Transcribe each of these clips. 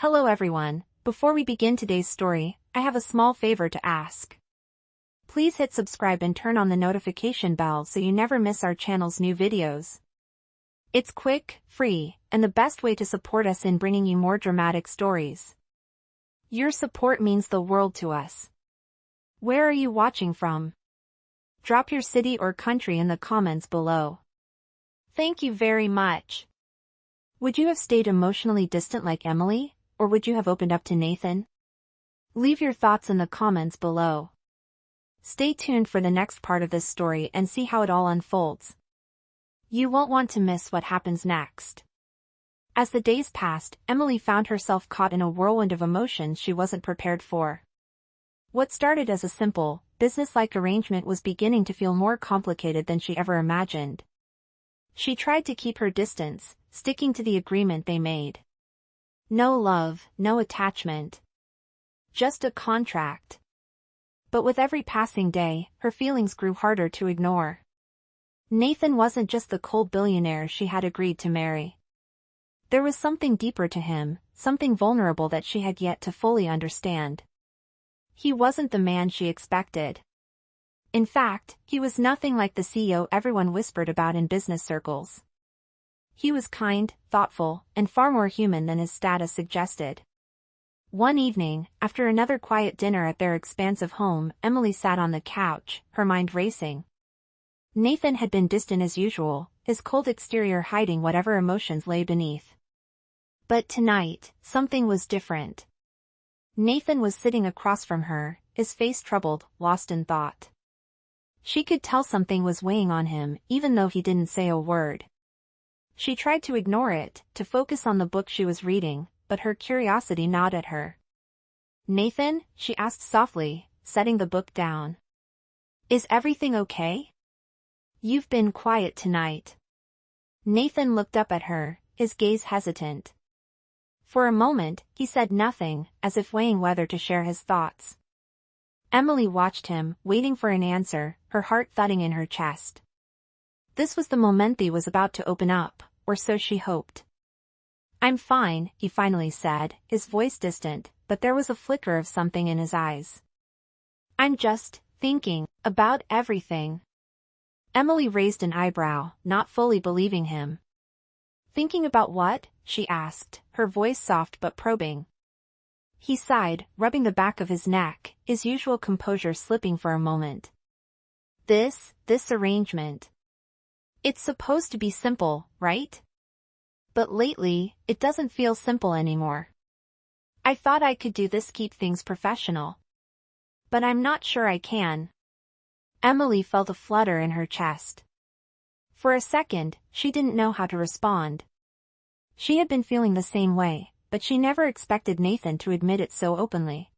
Hello everyone, before we begin today's story, I have a small favor to ask. Please hit subscribe and turn on the notification bell so you never miss our channel's new videos. It's quick, free, and the best way to support us in bringing you more dramatic stories. Your support means the world to us. Where are you watching from? Drop your city or country in the comments below. Thank you very much. Would you have stayed emotionally distant like Emily, or would you have opened up to Nathan? Leave your thoughts in the comments below. Stay tuned for the next part of this story and see how it all unfolds. You won't want to miss what happens next. As the days passed, Emily found herself caught in a whirlwind of emotions she wasn't prepared for. What started as a simple, business-like arrangement was beginning to feel more complicated than she ever imagined. She tried to keep her distance, sticking to the agreement they made. No love, no attachment. Just a contract. But with every passing day, her feelings grew harder to ignore. Nathan wasn't just the cold billionaire she had agreed to marry. There was something deeper to him, something vulnerable that she had yet to fully understand. He wasn't the man she expected. In fact, he was nothing like the CEO everyone whispered about in business circles. He was kind, thoughtful, and far more human than his status suggested. One evening, after another quiet dinner at their expansive home, Emily sat on the couch, her mind racing. Nathan had been distant as usual, his cold exterior hiding whatever emotions lay beneath. But tonight, something was different. Nathan was sitting across from her, his face troubled, lost in thought. She could tell something was weighing on him, even though he didn't say a word. She tried to ignore it, to focus on the book she was reading, but her curiosity gnawed at her. "Nathan?" she asked softly, setting the book down. "Is everything okay? You've been quiet tonight." Nathan looked up at her, his gaze hesitant. For a moment, he said nothing, as if weighing whether to share his thoughts. Emily watched him, waiting for an answer, her heart thudding in her chest. This was the moment he was about to open up, or so she hoped. "I'm fine," he finally said, his voice distant, but there was a flicker of something in his eyes. "I'm just thinking about everything." Emily raised an eyebrow, not fully believing him. "Thinking about what?" she asked, her voice soft but probing. He sighed, rubbing the back of his neck, his usual composure slipping for a moment. This arrangement. It's supposed to be simple, right? But lately, it doesn't feel simple anymore. I thought I could do this, keep things professional. But I'm not sure I can." Emily felt a flutter in her chest. For a second, she didn't know how to respond. She had been feeling the same way, but she never expected Nathan to admit it so openly.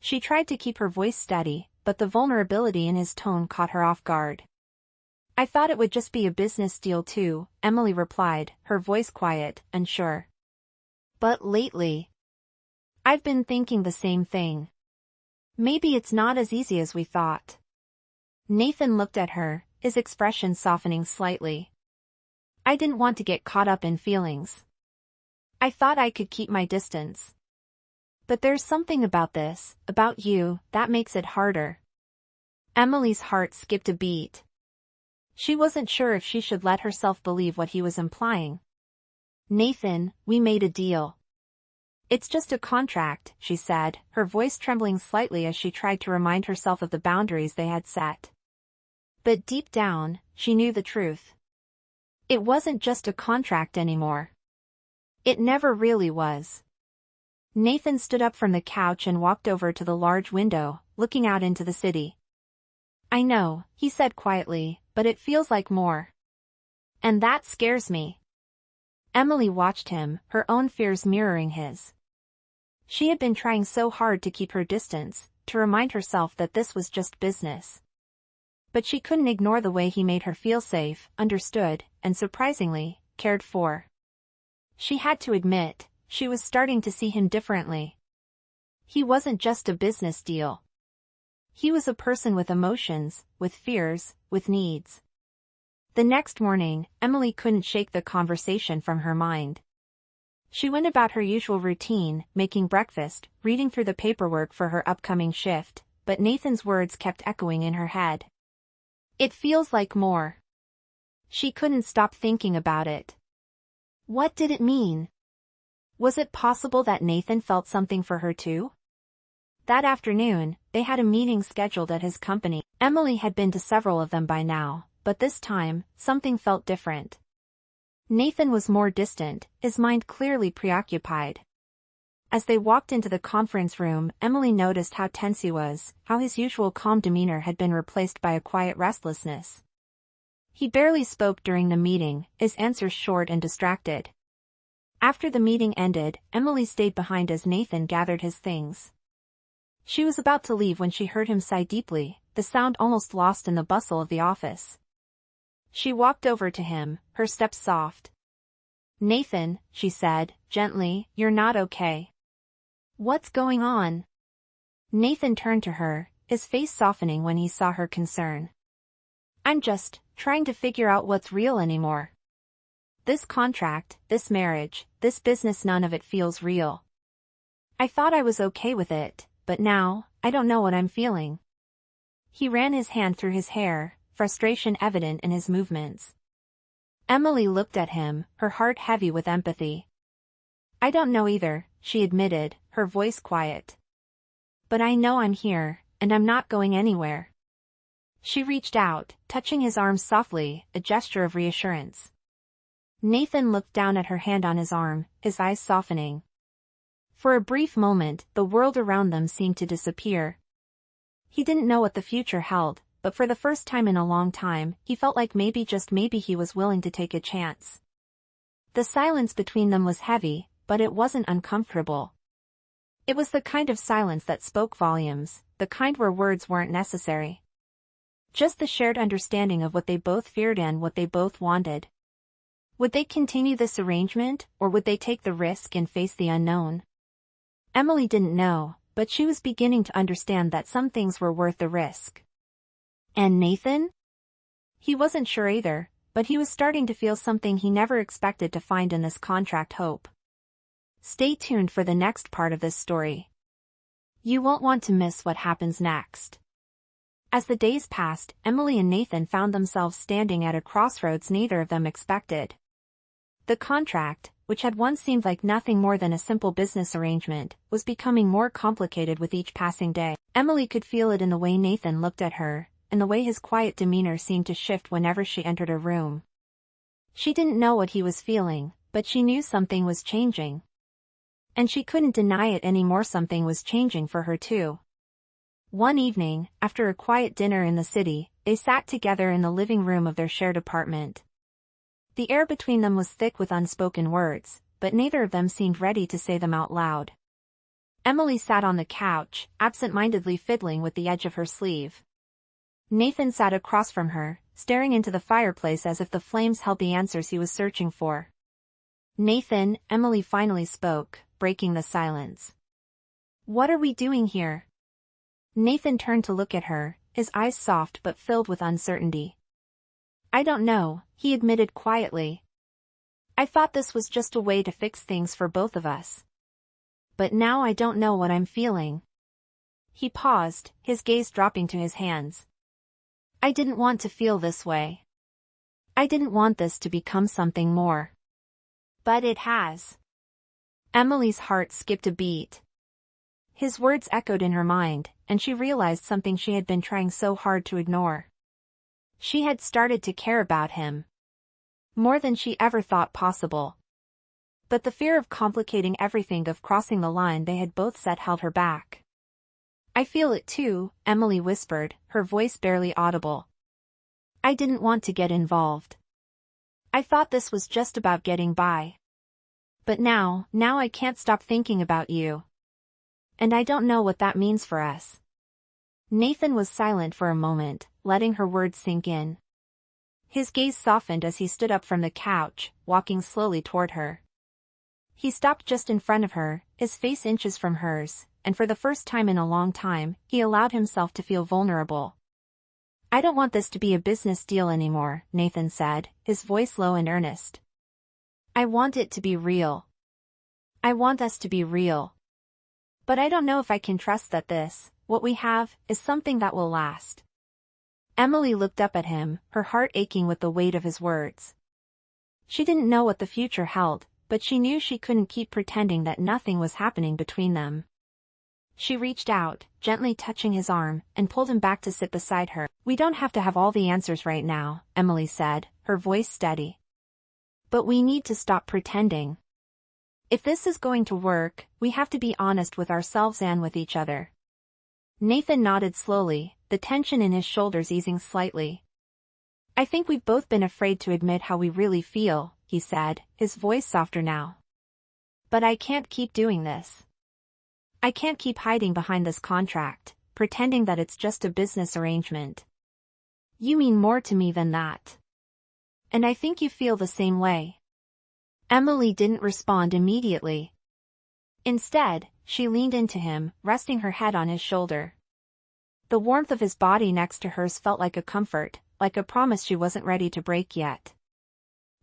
She tried to keep her voice steady, but the vulnerability in his tone caught her off guard. "I thought it would just be a business deal too," Emily replied, her voice quiet, unsure. "But lately, I've been thinking the same thing. Maybe it's not as easy as we thought." Nathan looked at her, his expression softening slightly. "I didn't want to get caught up in feelings. I thought I could keep my distance. But there's something about this, about you, that makes it harder." Emily's heart skipped a beat. She wasn't sure if she should let herself believe what he was implying. "Nathan, we made a deal. It's just a contract," she said, her voice trembling slightly as she tried to remind herself of the boundaries they had set. But deep down, she knew the truth. It wasn't just a contract anymore. It never really was. Nathan stood up from the couch and walked over to the large window, looking out into the city. "I know," he said quietly, "but it feels like more. And that scares me." Emily watched him, her own fears mirroring his. She had been trying so hard to keep her distance, to remind herself that this was just business. But she couldn't ignore the way he made her feel safe, understood, and surprisingly, cared for. She had to admit, she was starting to see him differently. He wasn't just a business deal. He was a person with emotions, with fears, with needs. The next morning, Emily couldn't shake the conversation from her mind. She went about her usual routine, making breakfast, reading through the paperwork for her upcoming shift, but Nathan's words kept echoing in her head. It feels like more. She couldn't stop thinking about it. What did it mean? Was it possible that Nathan felt something for her too? That afternoon, they had a meeting scheduled at his company. Emily had been to several of them by now, but this time, something felt different. Nathan was more distant, his mind clearly preoccupied. As they walked into the conference room, Emily noticed how tense he was, how his usual calm demeanor had been replaced by a quiet restlessness. He barely spoke during the meeting, his answers short and distracted. After the meeting ended, Emily stayed behind as Nathan gathered his things. She was about to leave when she heard him sigh deeply, the sound almost lost in the bustle of the office. She walked over to him, her steps soft. "Nathan," she said, gently, "you're not okay. What's going on?" Nathan turned to her, his face softening when he saw her concern. "I'm just trying to figure out what's real anymore. This contract, this marriage, this business, none of it feels real. I thought I was okay with it, but now, I don't know what I'm feeling." He ran his hand through his hair, frustration evident in his movements. Emily looked at him, her heart heavy with empathy. "I don't know either," she admitted, her voice quiet. "But I know I'm here, and I'm not going anywhere." She reached out, touching his arm softly, a gesture of reassurance. Nathan looked down at her hand on his arm, his eyes softening. For a brief moment, the world around them seemed to disappear. He didn't know what the future held, but for the first time in a long time, he felt like maybe, just maybe, he was willing to take a chance. The silence between them was heavy, but it wasn't uncomfortable. It was the kind of silence that spoke volumes, the kind where words weren't necessary. Just the shared understanding of what they both feared and what they both wanted. Would they continue this arrangement, or would they take the risk and face the unknown? Emily didn't know, but she was beginning to understand that some things were worth the risk. And Nathan? He wasn't sure either, but he was starting to feel something he never expected to find in this contract: hope. Stay tuned for the next part of this story. You won't want to miss what happens next. As the days passed, Emily and Nathan found themselves standing at a crossroads neither of them expected. The contract, which had once seemed like nothing more than a simple business arrangement, was becoming more complicated with each passing day. Emily could feel it in the way Nathan looked at her, and the way his quiet demeanor seemed to shift whenever she entered a room. She didn't know what he was feeling, but she knew something was changing. And she couldn't deny it anymore, something was changing for her too. One evening, after a quiet dinner in the city, they sat together in the living room of their shared apartment. The air between them was thick with unspoken words, but neither of them seemed ready to say them out loud. Emily sat on the couch, absent-mindedly fiddling with the edge of her sleeve. Nathan sat across from her, staring into the fireplace as if the flames held the answers he was searching for. "Nathan," Emily finally spoke, breaking the silence. "What are we doing here?" Nathan turned to look at her, his eyes soft but filled with uncertainty. "I don't know," he admitted quietly. "I thought this was just a way to fix things for both of us. But now I don't know what I'm feeling." He paused, his gaze dropping to his hands. "I didn't want to feel this way. I didn't want this to become something more. But it has." Emily's heart skipped a beat. His words echoed in her mind, and she realized something she had been trying so hard to ignore. She had started to care about him. More than she ever thought possible. But the fear of complicating everything, of crossing the line they had both set, held her back. "I feel it too," Emily whispered, her voice barely audible. "I didn't want to get involved. I thought this was just about getting by. But now I can't stop thinking about you. And I don't know what that means for us." Nathan was silent for a moment, letting her words sink in. His gaze softened as he stood up from the couch, walking slowly toward her. He stopped just in front of her, his face inches from hers, and for the first time in a long time, he allowed himself to feel vulnerable. "I don't want this to be a business deal anymore," Nathan said, his voice low and earnest. "I want it to be real. I want us to be real. But I don't know if I can trust that what we have, is something that will last. Emily looked up at him, her heart aching with the weight of his words. She didn't know what the future held, but she knew she couldn't keep pretending that nothing was happening between them. She reached out, gently touching his arm, and pulled him back to sit beside her. We don't have to have all the answers right now, Emily said, her voice steady. But we need to stop pretending. If this is going to work, we have to be honest with ourselves and with each other. Nathan nodded slowly, the tension in his shoulders easing slightly. I think we've both been afraid to admit how we really feel, he said, his voice softer now. But I can't keep doing this. I can't keep hiding behind this contract, pretending that it's just a business arrangement. You mean more to me than that. And I think you feel the same way. Emily didn't respond immediately. Instead, she leaned into him, resting her head on his shoulder. The warmth of his body next to hers felt like a comfort, like a promise she wasn't ready to break yet.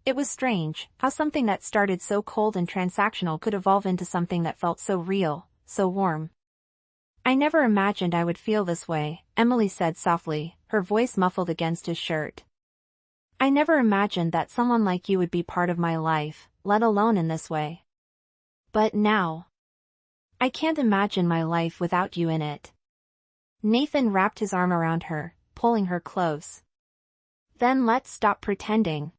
It was strange, how something that started so cold and transactional could evolve into something that felt so real, so warm. I never imagined I would feel this way, Emily said softly, her voice muffled against his shirt. I never imagined that someone like you would be part of my life, let alone in this way. But now, I can't imagine my life without you in it. Nathan wrapped his arm around her, pulling her close. Then let's stop pretending.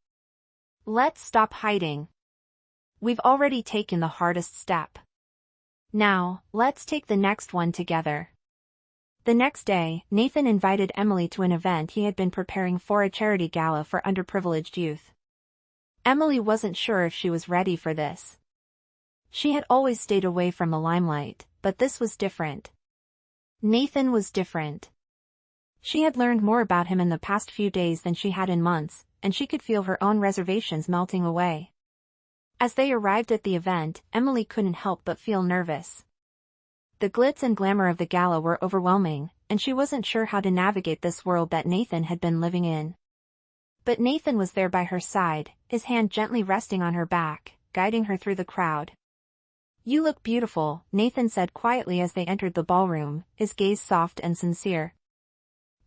Let's stop hiding. We've already taken the hardest step. Now, let's take the next one together. The next day, Nathan invited Emily to an event he had been preparing for, a charity gala for underprivileged youth. Emily wasn't sure if she was ready for this. She had always stayed away from the limelight, but this was different. Nathan was different. She had learned more about him in the past few days than she had in months, and she could feel her own reservations melting away. As they arrived at the event, Emily couldn't help but feel nervous. The glitz and glamour of the gala were overwhelming, and she wasn't sure how to navigate this world that Nathan had been living in. But Nathan was there by her side, his hand gently resting on her back, guiding her through the crowd. You look beautiful, Nathan said quietly as they entered the ballroom, his gaze soft and sincere.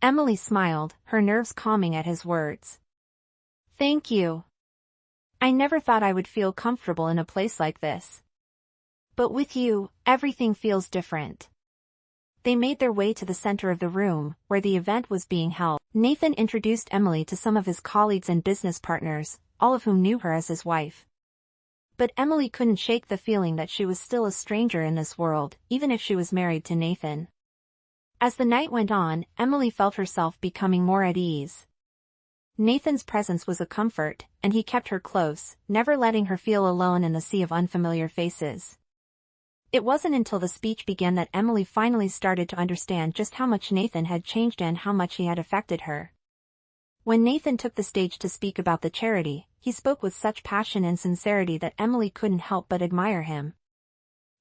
Emily smiled, her nerves calming at his words. Thank you. I never thought I would feel comfortable in a place like this. But with you, everything feels different. They made their way to the center of the room, where the event was being held. Nathan introduced Emily to some of his colleagues and business partners, all of whom knew her as his wife. But Emily couldn't shake the feeling that she was still a stranger in this world, even if she was married to Nathan. As the night went on, Emily felt herself becoming more at ease. Nathan's presence was a comfort, and he kept her close, never letting her feel alone in the sea of unfamiliar faces. It wasn't until the speech began that Emily finally started to understand just how much Nathan had changed and how much he had affected her. When Nathan took the stage to speak about the charity, he spoke with such passion and sincerity that Emily couldn't help but admire him.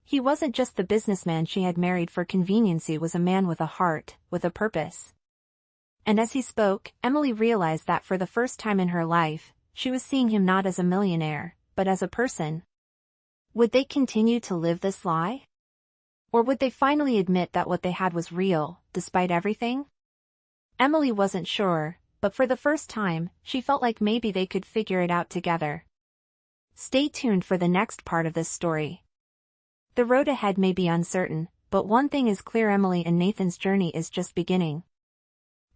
He wasn't just the businessman she had married for convenience, he was a man with a heart, with a purpose. And as he spoke, Emily realized that for the first time in her life, she was seeing him not as a millionaire, but as a person. Would they continue to live this lie? Or would they finally admit that what they had was real, despite everything? Emily wasn't sure, but for the first time, she felt like maybe they could figure it out together. Stay tuned for the next part of this story. The road ahead may be uncertain, but one thing is clear: Emily and Nathan's journey is just beginning.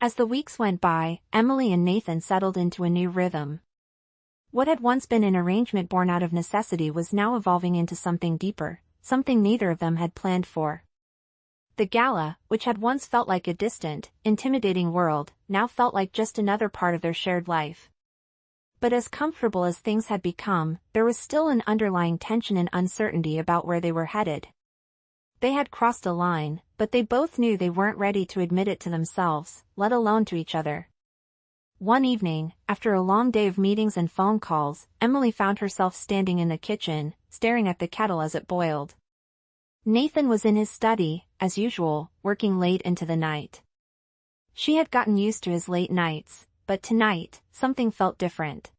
As the weeks went by, Emily and Nathan settled into a new rhythm. What had once been an arrangement born out of necessity was now evolving into something deeper, something neither of them had planned for. The gala, which had once felt like a distant, intimidating world, now felt like just another part of their shared life. But as comfortable as things had become, there was still an underlying tension and uncertainty about where they were headed. They had crossed a line, but they both knew they weren't ready to admit it to themselves, let alone to each other. One evening, after a long day of meetings and phone calls, Emily found herself standing in the kitchen, staring at the kettle as it boiled. Nathan was in his study, as usual, working late into the night. She had gotten used to his late nights, but tonight, something felt different.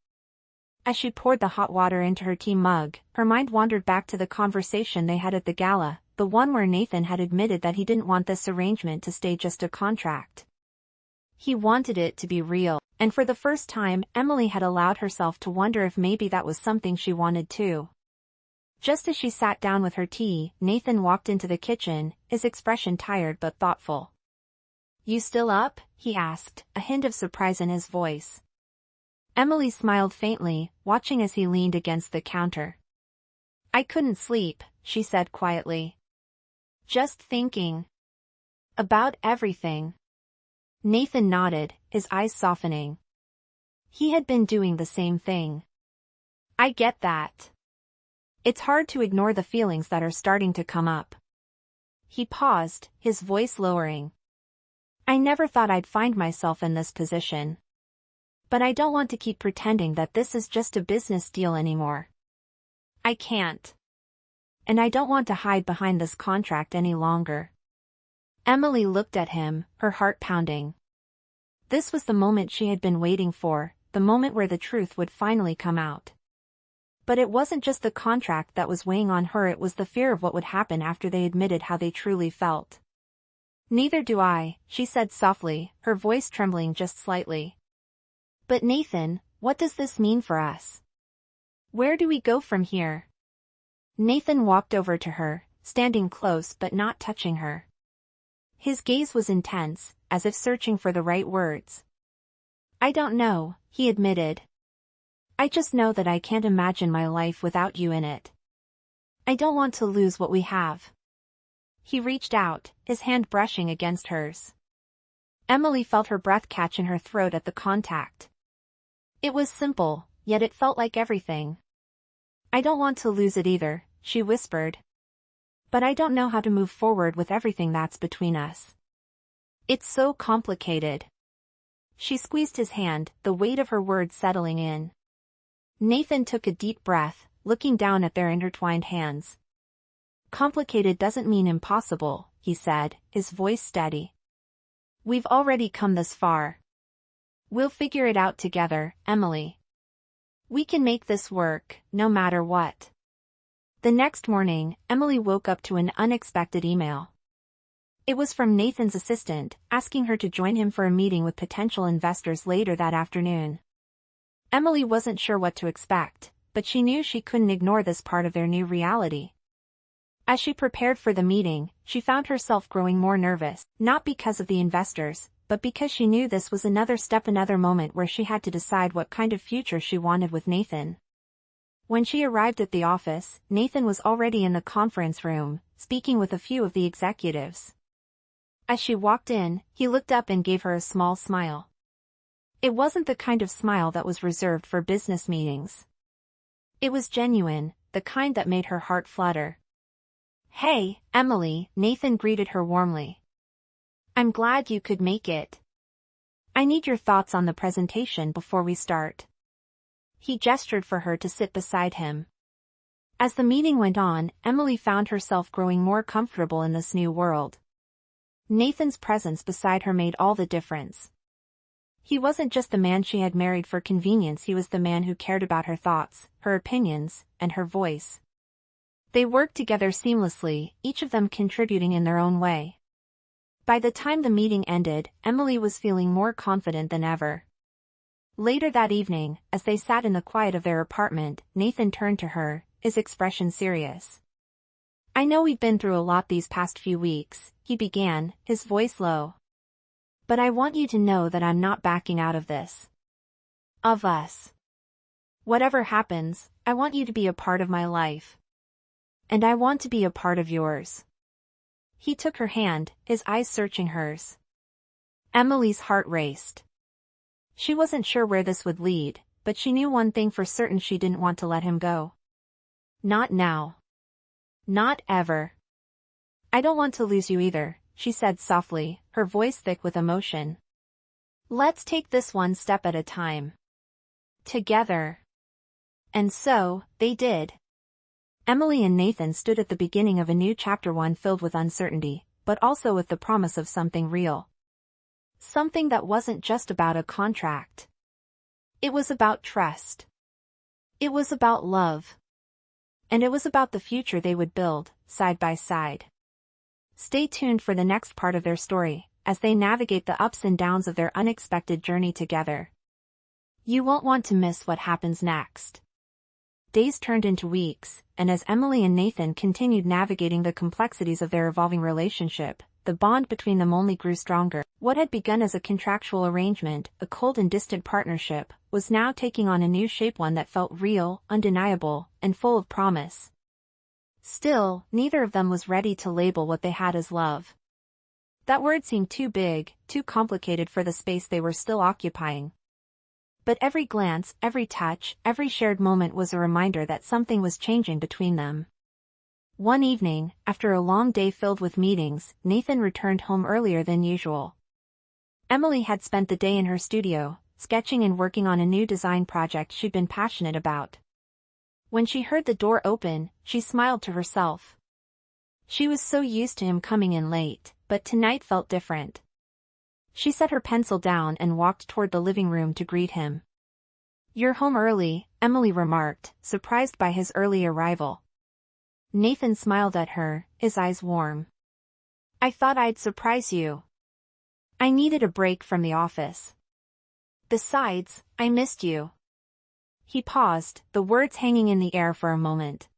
As she poured the hot water into her tea mug, her mind wandered back to the conversation they had at the gala, the one where Nathan had admitted that he didn't want this arrangement to stay just a contract. He wanted it to be real, and for the first time, Emily had allowed herself to wonder if maybe that was something she wanted too. Just as she sat down with her tea, Nathan walked into the kitchen, his expression tired but thoughtful. "You still up?" he asked, a hint of surprise in his voice. Emily smiled faintly, watching as he leaned against the counter. "I couldn't sleep," she said quietly. "Just thinking about everything." Nathan nodded, his eyes softening. He had been doing the same thing. "I get that. It's hard to ignore the feelings that are starting to come up." He paused, his voice lowering. "I never thought I'd find myself in this position. But I don't want to keep pretending that this is just a business deal anymore. I can't. And I don't want to hide behind this contract any longer." Emily looked at him, her heart pounding. This was the moment she had been waiting for, the moment where the truth would finally come out. But it wasn't just the contract that was weighing on her, it was the fear of what would happen after they admitted how they truly felt. "Neither do I," she said softly, her voice trembling just slightly. "But Nathan, what does this mean for us? Where do we go from here?" Nathan walked over to her, standing close but not touching her. His gaze was intense, as if searching for the right words. "I don't know," he admitted. "I just know that I can't imagine my life without you in it. I don't want to lose what we have." He reached out, his hand brushing against hers. Emily felt her breath catch in her throat at the contact. It was simple, yet it felt like everything. "I don't want to lose it either," she whispered. "But I don't know how to move forward with everything that's between us. It's so complicated." She squeezed his hand, the weight of her words settling in. Nathan took a deep breath, looking down at their intertwined hands. "Complicated doesn't mean impossible," he said, his voice steady. "We've already come this far. We'll figure it out together, Emily. We can make this work, no matter what." The next morning, Emily woke up to an unexpected email. It was from Nathan's assistant, asking her to join him for a meeting with potential investors later that afternoon. Emily wasn't sure what to expect, but she knew she couldn't ignore this part of their new reality. As she prepared for the meeting, she found herself growing more nervous, not because of the investors, but because she knew this was another step, another moment where she had to decide what kind of future she wanted with Nathan. When she arrived at the office, Nathan was already in the conference room, speaking with a few of the executives. As she walked in, he looked up and gave her a small smile. It wasn't the kind of smile that was reserved for business meetings. It was genuine, the kind that made her heart flutter. "Hey, Emily," Nathan greeted her warmly. "I'm glad you could make it. I need your thoughts on the presentation before we start." He gestured for her to sit beside him. As the meeting went on, Emily found herself growing more comfortable in this new world. Nathan's presence beside her made all the difference. He wasn't just the man she had married for convenience, he was the man who cared about her thoughts, her opinions, and her voice. They worked together seamlessly, each of them contributing in their own way. By the time the meeting ended, Emily was feeling more confident than ever. Later that evening, as they sat in the quiet of their apartment, Nathan turned to her, his expression serious. "I know we've been through a lot these past few weeks," he began, his voice low. "But I want you to know that I'm not backing out of this. Of us. Whatever happens, I want you to be a part of my life. And I want to be a part of yours." He took her hand, his eyes searching hers. Emily's heart raced. She wasn't sure where this would lead, but she knew one thing for certain: she didn't want to let him go. Not now. Not ever. "I don't want to lose you either," she said softly, her voice thick with emotion. "Let's take this one step at a time. Together." And so, they did. Emily and Nathan stood at the beginning of a new chapter, one filled with uncertainty, but also with the promise of something real. Something that wasn't just about a contract. It was about trust. It was about love. And it was about the future they would build, side by side. Stay tuned for the next part of their story, as they navigate the ups and downs of their unexpected journey together. You won't want to miss what happens next. Days turned into weeks, and as Emily and Nathan continued navigating the complexities of their evolving relationship, the bond between them only grew stronger. What had begun as a contractual arrangement, a cold and distant partnership, was now taking on a new shape, one that felt real, undeniable, and full of promise. Still, neither of them was ready to label what they had as love. That word seemed too big, too complicated for the space they were still occupying. But every glance, every touch, every shared moment was a reminder that something was changing between them. One evening, after a long day filled with meetings, Nathan returned home earlier than usual. Emily had spent the day in her studio, sketching and working on a new design project she'd been passionate about. When she heard the door open, she smiled to herself. She was so used to him coming in late, but tonight felt different. She set her pencil down and walked toward the living room to greet him. "You're home early," Emily remarked, surprised by his early arrival. Nathan smiled at her, his eyes warm. "I thought I'd surprise you. I needed a break from the office. Besides, I missed you." He paused, the words hanging in the air for a moment.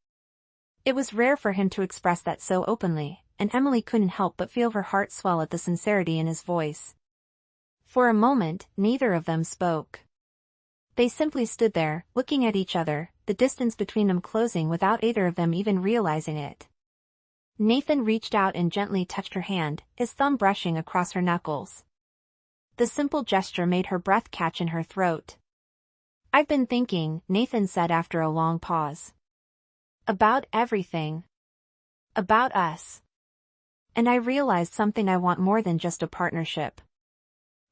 It was rare for him to express that so openly, and Emily couldn't help but feel her heart swell at the sincerity in his voice. For a moment, neither of them spoke. They simply stood there, looking at each other, the distance between them closing without either of them even realizing it. Nathan reached out and gently touched her hand, his thumb brushing across her knuckles. The simple gesture made her breath catch in her throat. "I've been thinking," Nathan said after a long pause. "About everything. About us. And I realized something. I want more than just a partnership.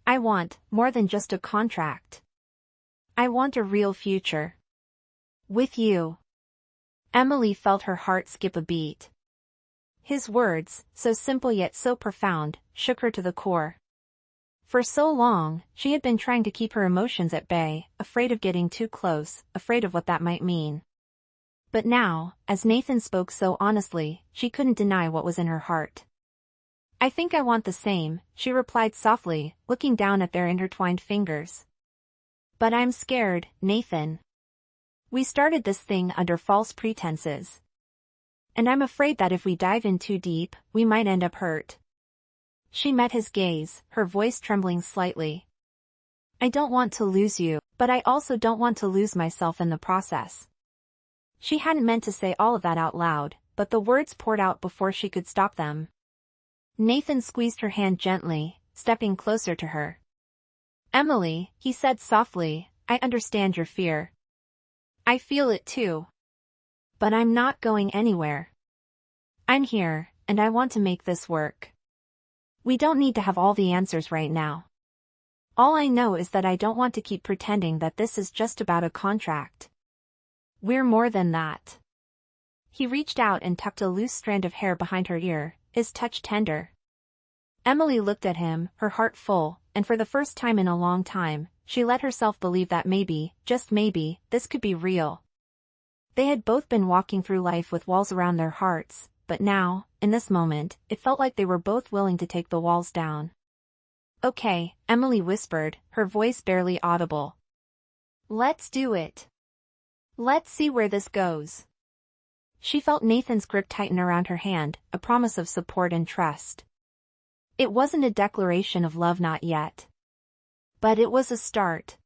I want more than just a contract. I want a real future. With you." Emily felt her heart skip a beat. His words, so simple yet so profound, shook her to the core. For so long, she had been trying to keep her emotions at bay, afraid of getting too close, afraid of what that might mean. But now, as Nathan spoke so honestly, she couldn't deny what was in her heart. "I think I want the same," she replied softly, looking down at their intertwined fingers. "But I'm scared, Nathan. We started this thing under false pretenses. And I'm afraid that if we dive in too deep, we might end up hurt." She met his gaze, her voice trembling slightly. "I don't want to lose you, but I also don't want to lose myself in the process." She hadn't meant to say all of that out loud, but the words poured out before she could stop them. Nathan squeezed her hand gently, stepping closer to her. "Emily," he said softly, "I understand your fear. I feel it too. But I'm not going anywhere. I'm here, and I want to make this work. We don't need to have all the answers right now. All I know is that I don't want to keep pretending that this is just about a contract. We're more than that." He reached out and tucked a loose strand of hair behind her ear, his touch tender. Emily looked at him, her heart full, and for the first time in a long time, she let herself believe that maybe, just maybe, this could be real. They had both been walking through life with walls around their hearts, but now, in this moment, it felt like they were both willing to take the walls down. "Okay," Emily whispered, her voice barely audible. "Let's do it. Let's see where this goes." She felt Nathan's grip tighten around her hand, a promise of support and trust. It wasn't a declaration of love, not yet. But it was a start.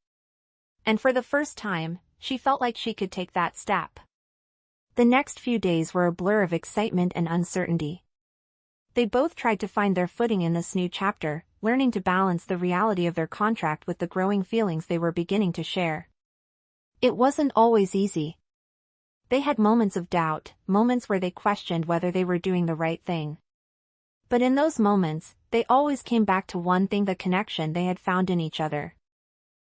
And for the first time, she felt like she could take that step. The next few days were a blur of excitement and uncertainty. They both tried to find their footing in this new chapter, learning to balance the reality of their contract with the growing feelings they were beginning to share. It wasn't always easy. They had moments of doubt, moments where they questioned whether they were doing the right thing. But in those moments, they always came back to one thing: the connection they had found in each other.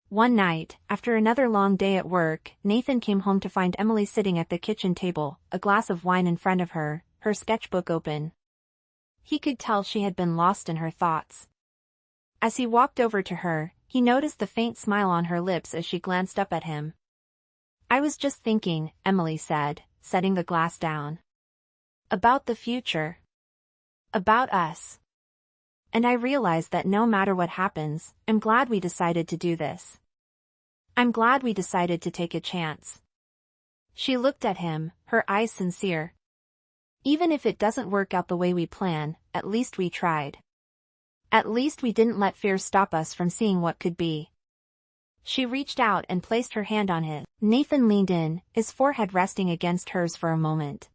One night, after another long day at work, Nathan came home to find Emily sitting at the kitchen table, a glass of wine in front of her, her sketchbook open. He could tell she had been lost in her thoughts. As he walked over to her, he noticed the faint smile on her lips as she glanced up at him. I was just thinking, Emily said, setting the glass down. About the future. About us. And I realized that no matter what happens, I'm glad we decided to do this. I'm glad we decided to take a chance. She looked at him, her eyes sincere. Even if it doesn't work out the way we plan, at least we tried. At least we didn't let fear stop us from seeing what could be. She reached out and placed her hand on his. Nathan leaned in, his forehead resting against hers for a moment.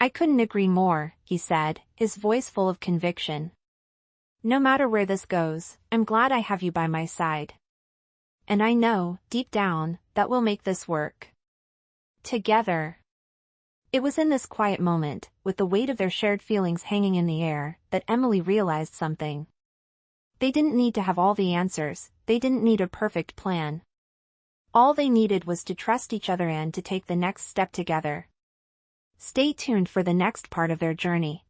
I couldn't agree more, he said, his voice full of conviction. No matter where this goes, I'm glad I have you by my side. And I know, deep down, that we'll make this work. Together. It was in this quiet moment, with the weight of their shared feelings hanging in the air, that Emily realized something. They didn't need to have all the answers, they didn't need a perfect plan. All they needed was to trust each other and to take the next step together. Stay tuned for the next part of their journey.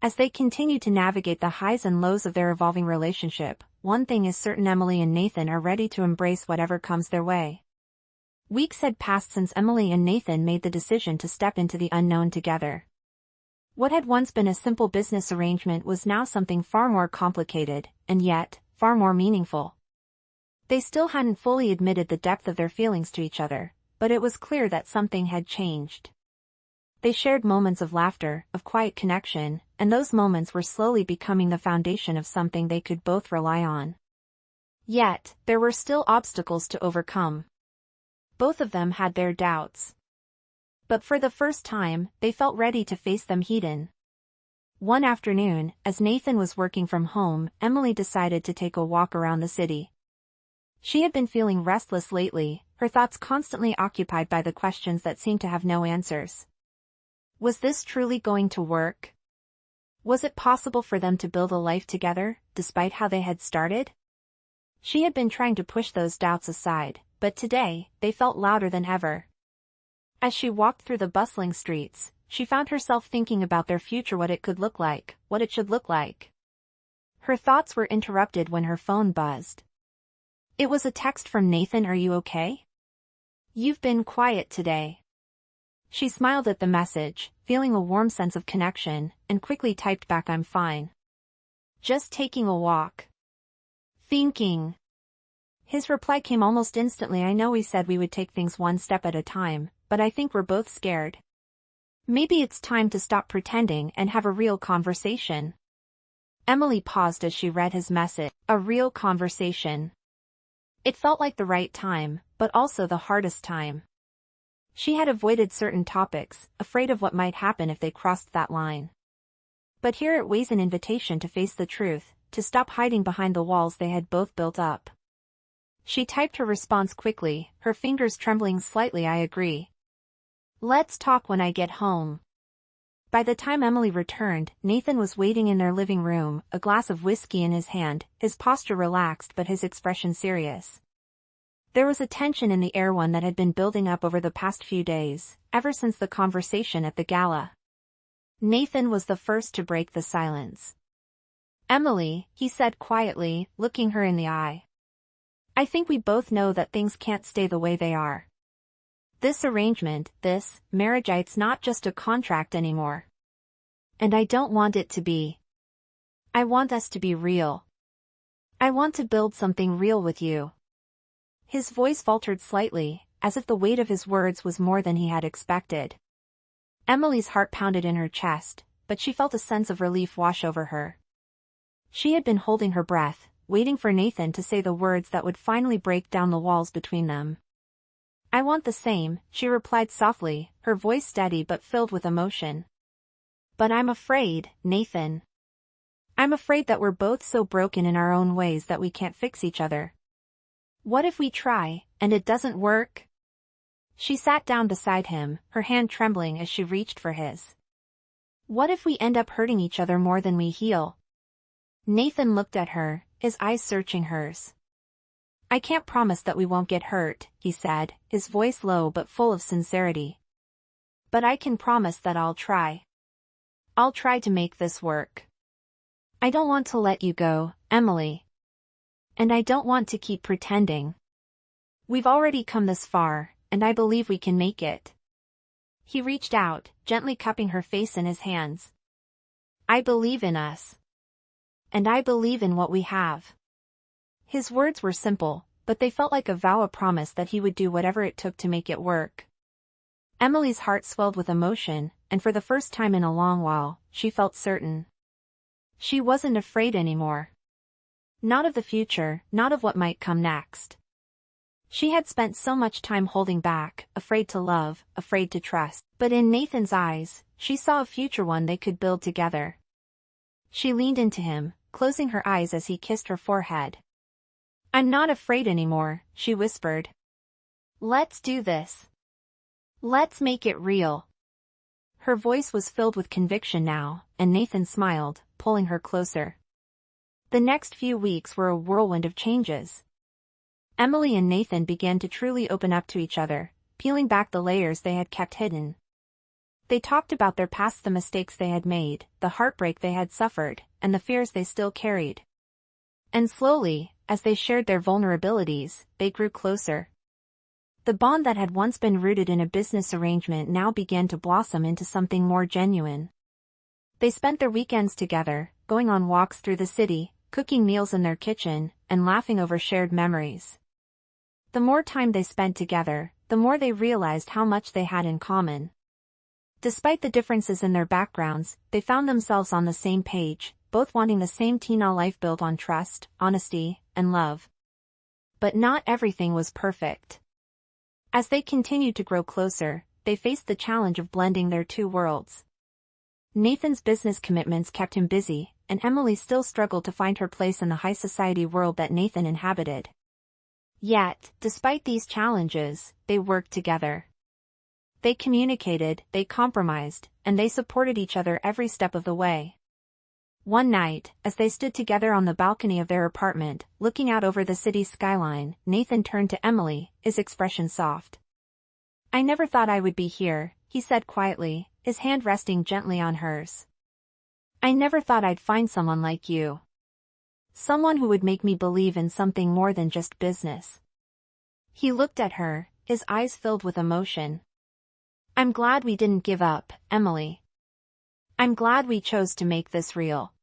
As they continue to navigate the highs and lows of their evolving relationship, one thing is certain: Emily and Nathan are ready to embrace whatever comes their way. Weeks had passed since Emily and Nathan made the decision to step into the unknown together. What had once been a simple business arrangement was now something far more complicated, and yet, far more meaningful. They still hadn't fully admitted the depth of their feelings to each other, but it was clear that something had changed. They shared moments of laughter, of quiet connection, and those moments were slowly becoming the foundation of something they could both rely on. Yet, there were still obstacles to overcome. Both of them had their doubts. But for the first time, they felt ready to face them head-on. One afternoon, as Nathan was working from home, Emily decided to take a walk around the city. She had been feeling restless lately, her thoughts constantly occupied by the questions that seemed to have no answers. Was this truly going to work? Was it possible for them to build a life together, despite how they had started? She had been trying to push those doubts aside, but today, they felt louder than ever. As she walked through the bustling streets, she found herself thinking about their future, what it could look like, what it should look like. Her thoughts were interrupted when her phone buzzed. It was a text from Nathan. Are you okay? You've been quiet today. She smiled at the message, feeling a warm sense of connection, and quickly typed back, I'm fine. Just taking a walk. Thinking. His reply came almost instantly. I know we said we would take things one step at a time, but I think we're both scared. Maybe it's time to stop pretending and have a real conversation. Emily paused as she read his message. A real conversation. It felt like the right time, but also the hardest time. She had avoided certain topics, afraid of what might happen if they crossed that line. But here it was an invitation to face the truth, to stop hiding behind the walls they had both built up. She typed her response quickly, her fingers trembling slightly. I agree. Let's talk when I get home. By the time Emily returned, Nathan was waiting in their living room, a glass of whiskey in his hand, his posture relaxed but his expression serious. There was a tension in the air, one that had been building up over the past few days, ever since the conversation at the gala. Nathan was the first to break the silence. Emily, he said quietly, looking her in the eye. I think we both know that things can't stay the way they are. This arrangement, this marriage, it's not just a contract anymore. And I don't want it to be. I want us to be real. I want to build something real with you. His voice faltered slightly, as if the weight of his words was more than he had expected. Emily's heart pounded in her chest, but she felt a sense of relief wash over her. She had been holding her breath, waiting for Nathan to say the words that would finally break down the walls between them. I want the same, she replied softly, her voice steady but filled with emotion. But I'm afraid, Nathan. I'm afraid that we're both so broken in our own ways that we can't fix each other. What if we try, and it doesn't work? She sat down beside him, her hand trembling as she reached for his. What if we end up hurting each other more than we heal? Nathan looked at her, his eyes searching hers. I can't promise that we won't get hurt, he said, his voice low but full of sincerity. But I can promise that I'll try. I'll try to make this work. I don't want to let you go, Emily. And I don't want to keep pretending. We've already come this far, and I believe we can make it. He reached out, gently cupping her face in his hands. I believe in us. And I believe in what we have. His words were simple, but they felt like a vow, a promise that he would do whatever it took to make it work. Emily's heart swelled with emotion, and for the first time in a long while, she felt certain. She wasn't afraid anymore. Not of the future, not of what might come next. She had spent so much time holding back, afraid to love, afraid to trust, but in Nathan's eyes, she saw a future, one they could build together. She leaned into him, closing her eyes as he kissed her forehead. I'm not afraid anymore, she whispered. Let's do this. Let's make it real. Her voice was filled with conviction now, and Nathan smiled, pulling her closer. The next few weeks were a whirlwind of changes. Emily and Nathan began to truly open up to each other, peeling back the layers they had kept hidden. They talked about their past, the mistakes they had made, the heartbreak they had suffered, and the fears they still carried. And slowly, as they shared their vulnerabilities, they grew closer. The bond that had once been rooted in a business arrangement now began to blossom into something more genuine. They spent their weekends together, going on walks through the city, cooking meals in their kitchen, and laughing over shared memories. The more time they spent together, the more they realized how much they had in common. Despite the differences in their backgrounds, they found themselves on the same page, both wanting the same teen life built on trust, honesty, and love. But not everything was perfect. As they continued to grow closer, they faced the challenge of blending their two worlds. Nathan's business commitments kept him busy, and Emily still struggled to find her place in the high society world that Nathan inhabited. Yet, despite these challenges, they worked together. They communicated, they compromised, and they supported each other every step of the way. One night, as they stood together on the balcony of their apartment, looking out over the city skyline, Nathan turned to Emily, his expression soft. I never thought I would be here, he said quietly, his hand resting gently on hers. I never thought I'd find someone like you. Someone who would make me believe in something more than just business. He looked at her, his eyes filled with emotion. I'm glad we didn't give up, Emily. I'm glad we chose to make this real.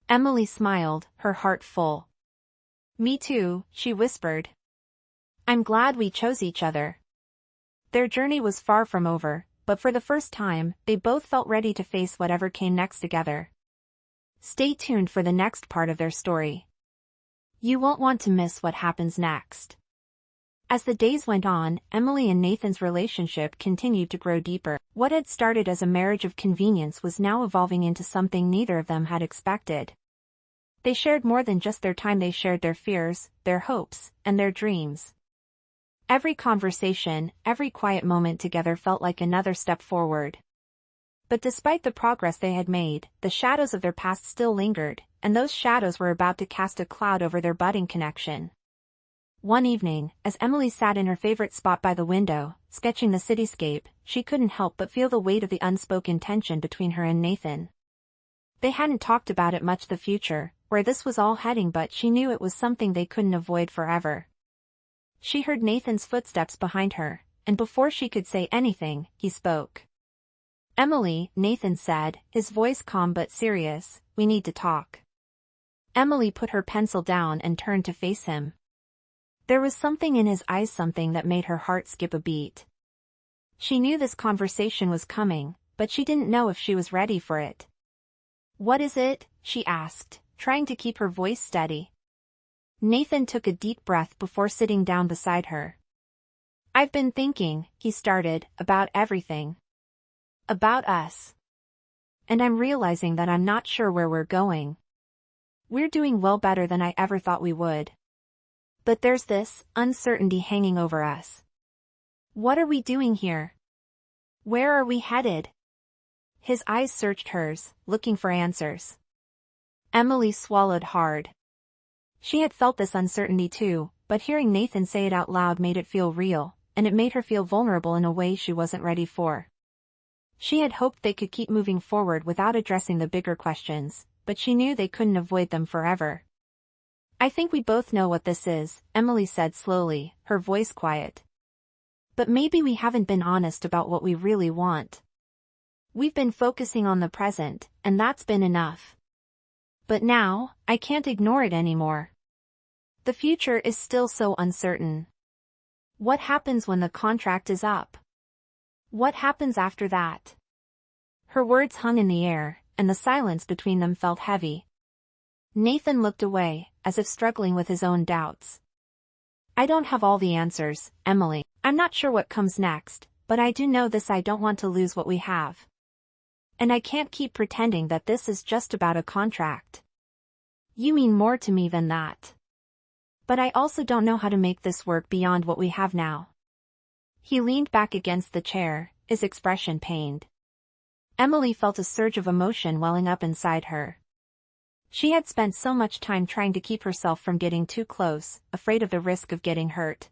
Emily smiled, her heart full. Me too, she whispered. I'm glad we chose each other. Their journey was far from over, but for the first time, they both felt ready to face whatever came next together. Stay tuned for the next part of their story. You won't want to miss what happens next. As the days went on, Emily and Nathan's relationship continued to grow deeper. What had started as a marriage of convenience was now evolving into something neither of them had expected. They shared more than just their time, they shared their fears, their hopes, and their dreams. Every conversation, every quiet moment together felt like another step forward. But despite the progress they had made, the shadows of their past still lingered, and those shadows were about to cast a cloud over their budding connection. One evening, as Emily sat in her favorite spot by the window, sketching the cityscape, she couldn't help but feel the weight of the unspoken tension between her and Nathan. They hadn't talked about it much, the future, where this was all heading, but she knew it was something they couldn't avoid forever. She heard Nathan's footsteps behind her, and before she could say anything, he spoke. Emily, Nathan said, his voice calm but serious, we need to talk. Emily put her pencil down and turned to face him. There was something in his eyes, something that made her heart skip a beat. She knew this conversation was coming, but she didn't know if she was ready for it. What is it? She asked, trying to keep her voice steady. Nathan took a deep breath before sitting down beside her. I've been thinking, he started, about everything. About us. And I'm realizing that I'm not sure where we're going. We're doing well, better than I ever thought we would. But there's this uncertainty hanging over us. What are we doing here? Where are we headed? His eyes searched hers, looking for answers. Emily swallowed hard. She had felt this uncertainty too, but hearing Nathan say it out loud made it feel real, and it made her feel vulnerable in a way she wasn't ready for. She had hoped they could keep moving forward without addressing the bigger questions, but she knew they couldn't avoid them forever. I think we both know what this is, Emily said slowly, her voice quiet. But maybe we haven't been honest about what we really want. We've been focusing on the present, and that's been enough. But now, I can't ignore it anymore. The future is still so uncertain. What happens when the contract is up? What happens after that? Her words hung in the air, and the silence between them felt heavy. Nathan looked away, as if struggling with his own doubts. I don't have all the answers, Emily. I'm not sure what comes next, but I do know this: I don't want to lose what we have. And I can't keep pretending that this is just about a contract. You mean more to me than that. But I also don't know how to make this work beyond what we have now. He leaned back against the chair, his expression pained. Emily felt a surge of emotion welling up inside her. She had spent so much time trying to keep herself from getting too close, afraid of the risk of getting hurt.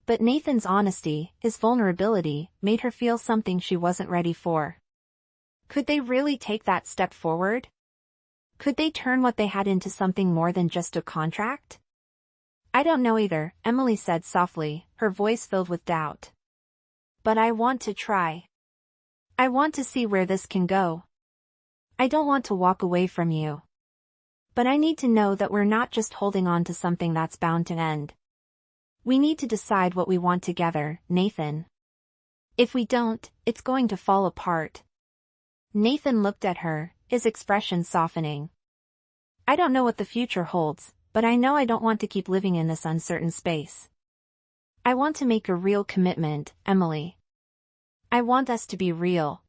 But Nathan's honesty, his vulnerability, made her feel something she wasn't ready for. Could they really take that step forward? Could they turn what they had into something more than just a contract? I don't know either, Emily said softly, her voice filled with doubt. But I want to try. I want to see where this can go. I don't want to walk away from you. But I need to know that we're not just holding on to something that's bound to end. We need to decide what we want together, Nathan. If we don't, it's going to fall apart. Nathan looked at her, his expression softening. I don't know what the future holds, but I know I don't want to keep living in this uncertain space. I want to make a real commitment, Emily. I want us to be real.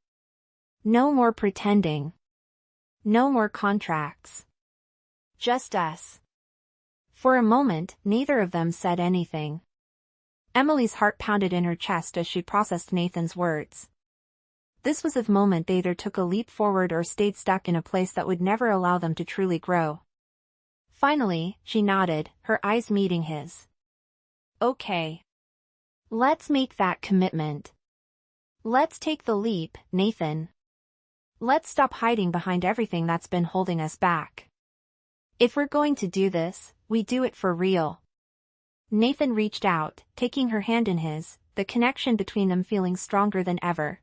No more pretending. No more contracts. Just us. For a moment, neither of them said anything. Emily's heart pounded in her chest as she processed Nathan's words. This was the moment they either took a leap forward or stayed stuck in a place that would never allow them to truly grow. Finally, she nodded, her eyes meeting his. Okay. Let's make that commitment. Let's take the leap, Nathan. Let's stop hiding behind everything that's been holding us back. If we're going to do this, we do it for real. Nathan reached out, taking her hand in his, the connection between them feeling stronger than ever.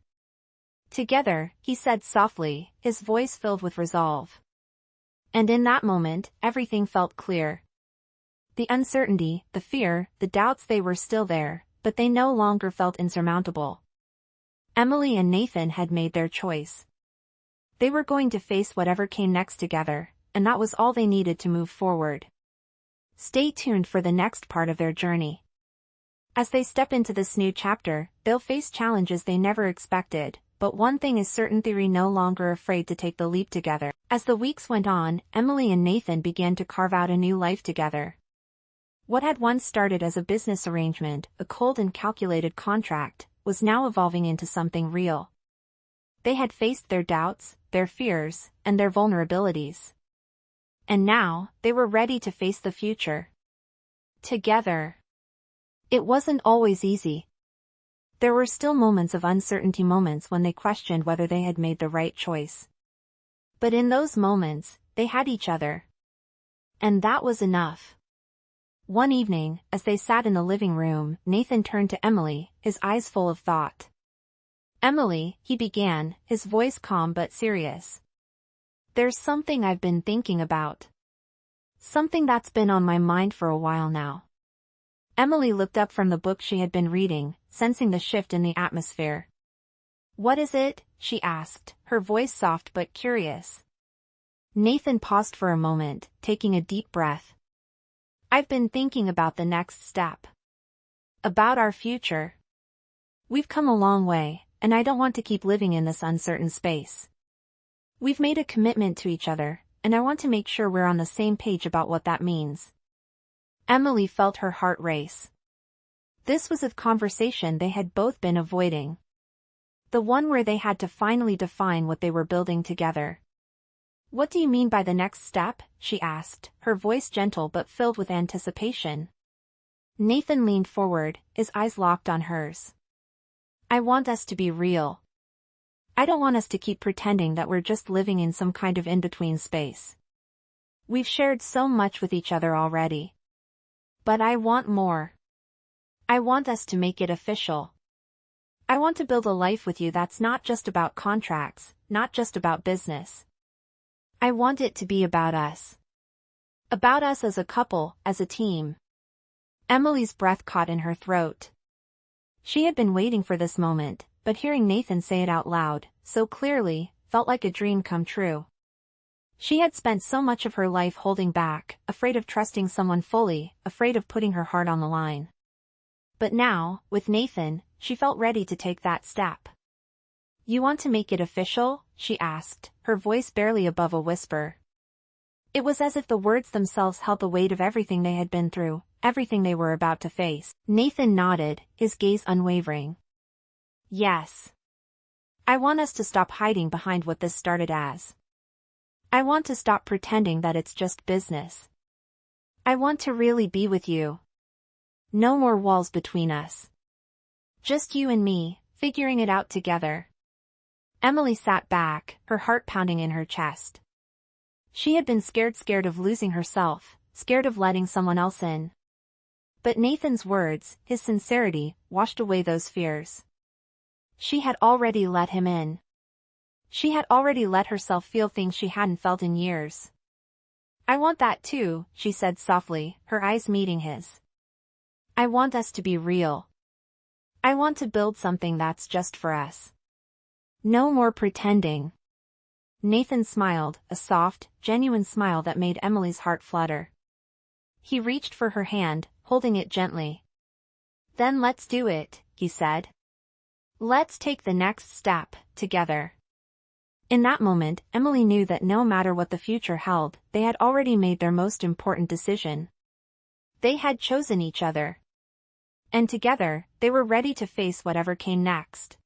Together, he said softly, his voice filled with resolve. And in that moment, everything felt clear. The uncertainty, the fear, the doubts, they were still there, but they no longer felt insurmountable. Emily and Nathan had made their choice. They were going to face whatever came next together, and that was all they needed to move forward. Stay tuned for the next part of their journey. As they step into this new chapter, they'll face challenges they never expected, but one thing is certain: they're no longer afraid to take the leap together. As the weeks went on, Emily and Nathan began to carve out a new life together. What had once started as a business arrangement, a cold and calculated contract, was now evolving into something real. They had faced their doubts, their fears, and their vulnerabilities. And now, they were ready to face the future. Together. It wasn't always easy. There were still moments of uncertainty, moments when they questioned whether they had made the right choice. But in those moments, they had each other. And that was enough. One evening, as they sat in the living room, Nathan turned to Emily, his eyes full of thought. Emily, he began, his voice calm but serious. There's something I've been thinking about. Something that's been on my mind for a while now. Emily looked up from the book she had been reading, sensing the shift in the atmosphere. What is it? She asked, her voice soft but curious. Nathan paused for a moment, taking a deep breath. I've been thinking about the next step. About our future. We've come a long way, and I don't want to keep living in this uncertain space. We've made a commitment to each other, and I want to make sure we're on the same page about what that means. Emily felt her heart race. This was a conversation they had both been avoiding. The one where they had to finally define what they were building together. What do you mean by the next step? She asked, her voice gentle but filled with anticipation. Nathan leaned forward, his eyes locked on hers. I want us to be real. I don't want us to keep pretending that we're just living in some kind of in-between space. We've shared so much with each other already. But I want more. I want us to make it official. I want to build a life with you that's not just about contracts, not just about business. I want it to be about us. About us as a couple, as a team. Emily's breath caught in her throat. She had been waiting for this moment, but hearing Nathan say it out loud, so clearly, felt like a dream come true. She had spent so much of her life holding back, afraid of trusting someone fully, afraid of putting her heart on the line. But now, with Nathan, she felt ready to take that step. You want to make it official? She asked, her voice barely above a whisper. It was as if the words themselves held the weight of everything they had been through, everything they were about to face. Nathan nodded, his gaze unwavering. Yes. I want us to stop hiding behind what this started as. I want to stop pretending that it's just business. I want to really be with you. No more walls between us. Just you and me, figuring it out together. Emily sat back, her heart pounding in her chest. She had been scared of losing herself, scared of letting someone else in. But Nathan's words, his sincerity, washed away those fears. She had already let him in. She had already let herself feel things she hadn't felt in years. I want that too, she said softly, her eyes meeting his. I want us to be real. I want to build something that's just for us. No more pretending. Nathan smiled, a soft, genuine smile that made Emily's heart flutter. He reached for her hand, holding it gently. Then let's do it, he said. Let's take the next step, together. In that moment, Emily knew that no matter what the future held, they had already made their most important decision. They had chosen each other. And together, they were ready to face whatever came next.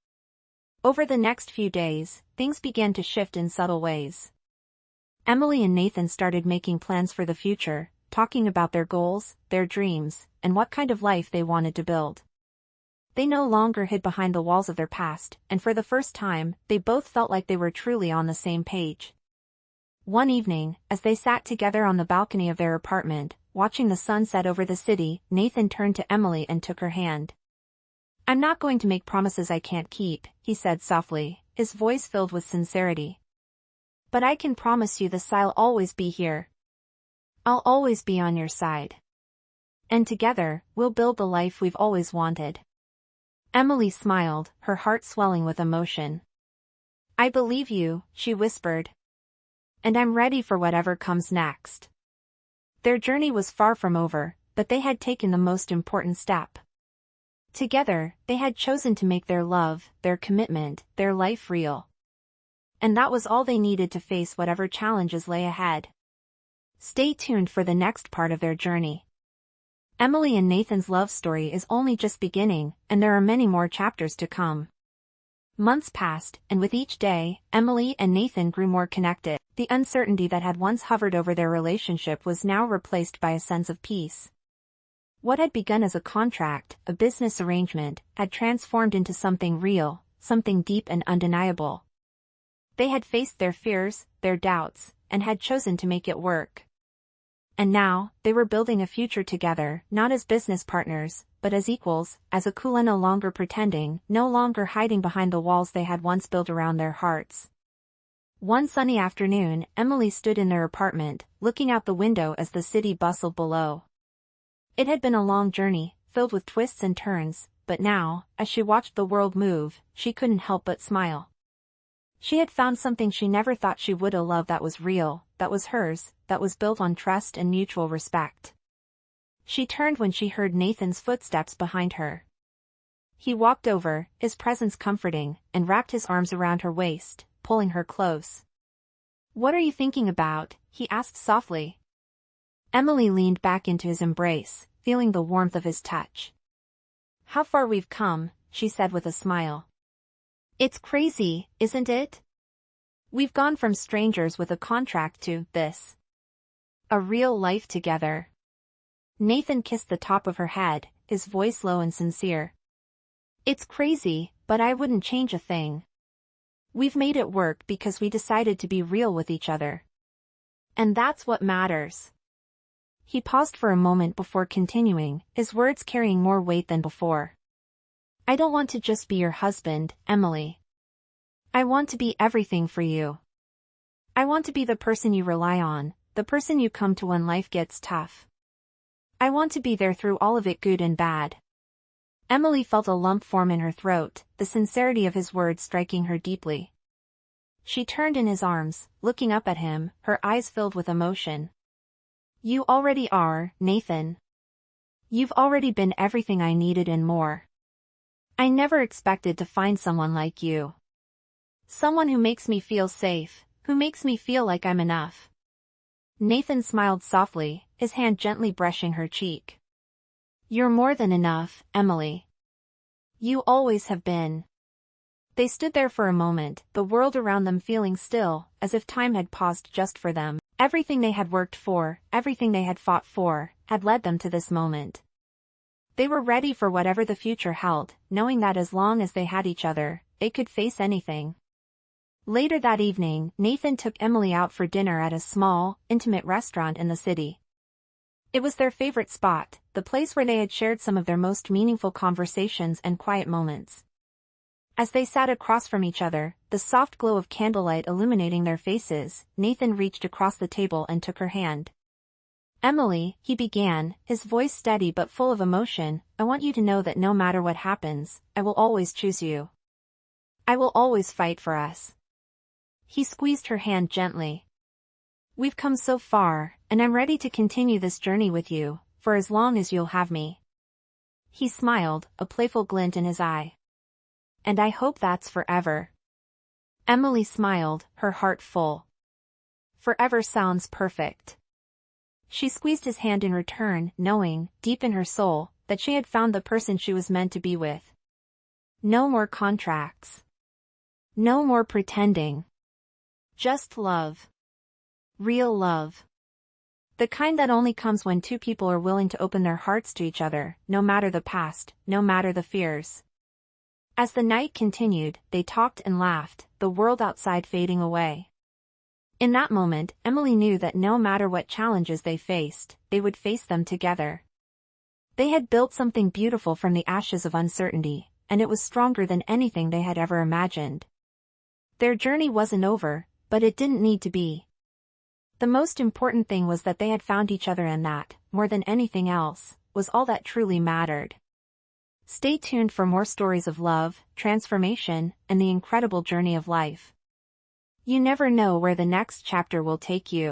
Over the next few days, things began to shift in subtle ways. Emily and Nathan started making plans for the future, talking about their goals, their dreams, and what kind of life they wanted to build. They no longer hid behind the walls of their past, and for the first time, they both felt like they were truly on the same page. One evening, as they sat together on the balcony of their apartment, watching the sun set over the city, Nathan turned to Emily and took her hand. I'm not going to make promises I can't keep, he said softly, his voice filled with sincerity. But I can promise you this, I'll always be here. I'll always be on your side. And together, we'll build the life we've always wanted. Emily smiled, her heart swelling with emotion. I believe you, she whispered. And I'm ready for whatever comes next. Their journey was far from over, but they had taken the most important step. Together, they had chosen to make their love, their commitment, their life real. And that was all they needed to face whatever challenges lay ahead. Stay tuned for the next part of their journey. Emily and Nathan's love story is only just beginning, and there are many more chapters to come. Months passed, and with each day, Emily and Nathan grew more connected. The uncertainty that had once hovered over their relationship was now replaced by a sense of peace. What had begun as a contract, a business arrangement, had transformed into something real, something deep and undeniable. They had faced their fears, their doubts, and had chosen to make it work. And now, they were building a future together, not as business partners, but as equals, as a couple, no longer pretending, no longer hiding behind the walls they had once built around their hearts. One sunny afternoon, Emily stood in their apartment, looking out the window as the city bustled below. It had been a long journey, filled with twists and turns, but now, as she watched the world move, she couldn't help but smile. She had found something she never thought she would, a love that was real, that was hers, that was built on trust and mutual respect. She turned when she heard Nathan's footsteps behind her. He walked over, his presence comforting, and wrapped his arms around her waist, pulling her close. What are you thinking about? He asked softly. Emily leaned back into his embrace, feeling the warmth of his touch. How far we've come, she said with a smile. It's crazy, isn't it? We've gone from strangers with a contract to this. A real life together. Nathan kissed the top of her head, his voice low and sincere. It's crazy, but I wouldn't change a thing. We've made it work because we decided to be real with each other. And that's what matters. He paused for a moment before continuing, his words carrying more weight than before. I don't want to just be your husband, Emily. I want to be everything for you. I want to be the person you rely on, the person you come to when life gets tough. I want to be there through all of it, good and bad. Emily felt a lump form in her throat, the sincerity of his words striking her deeply. She turned in his arms, looking up at him, her eyes filled with emotion. You already are, Nathan. You've already been everything I needed and more. I never expected to find someone like you. Someone who makes me feel safe, who makes me feel like I'm enough. Nathan smiled softly, his hand gently brushing her cheek. You're more than enough, Emily. You always have been. They stood there for a moment, the world around them feeling still, as if time had paused just for them. Everything they had worked for, everything they had fought for, had led them to this moment. They were ready for whatever the future held, knowing that as long as they had each other, they could face anything. Later that evening, Nathan took Emily out for dinner at a small, intimate restaurant in the city. It was their favorite spot, the place where they had shared some of their most meaningful conversations and quiet moments. As they sat across from each other, the soft glow of candlelight illuminating their faces, Nathan reached across the table and took her hand. Emily, he began, his voice steady but full of emotion, I want you to know that no matter what happens, I will always choose you. I will always fight for us. He squeezed her hand gently. We've come so far, and I'm ready to continue this journey with you, for as long as you'll have me. He smiled, a playful glint in his eye. And I hope that's forever. Emily smiled, her heart full. Forever sounds perfect. She squeezed his hand in return, knowing, deep in her soul, that she had found the person she was meant to be with. No more contracts. No more pretending. Just love. Real love. The kind that only comes when two people are willing to open their hearts to each other, no matter the past, no matter the fears. As the night continued, they talked and laughed, the world outside fading away. In that moment, Emily knew that no matter what challenges they faced, they would face them together. They had built something beautiful from the ashes of uncertainty, and it was stronger than anything they had ever imagined. Their journey wasn't over, but it didn't need to be. The most important thing was that they had found each other, and that, more than anything else, was all that truly mattered. Stay tuned for more stories of love, transformation, and the incredible journey of life. You never know where the next chapter will take you.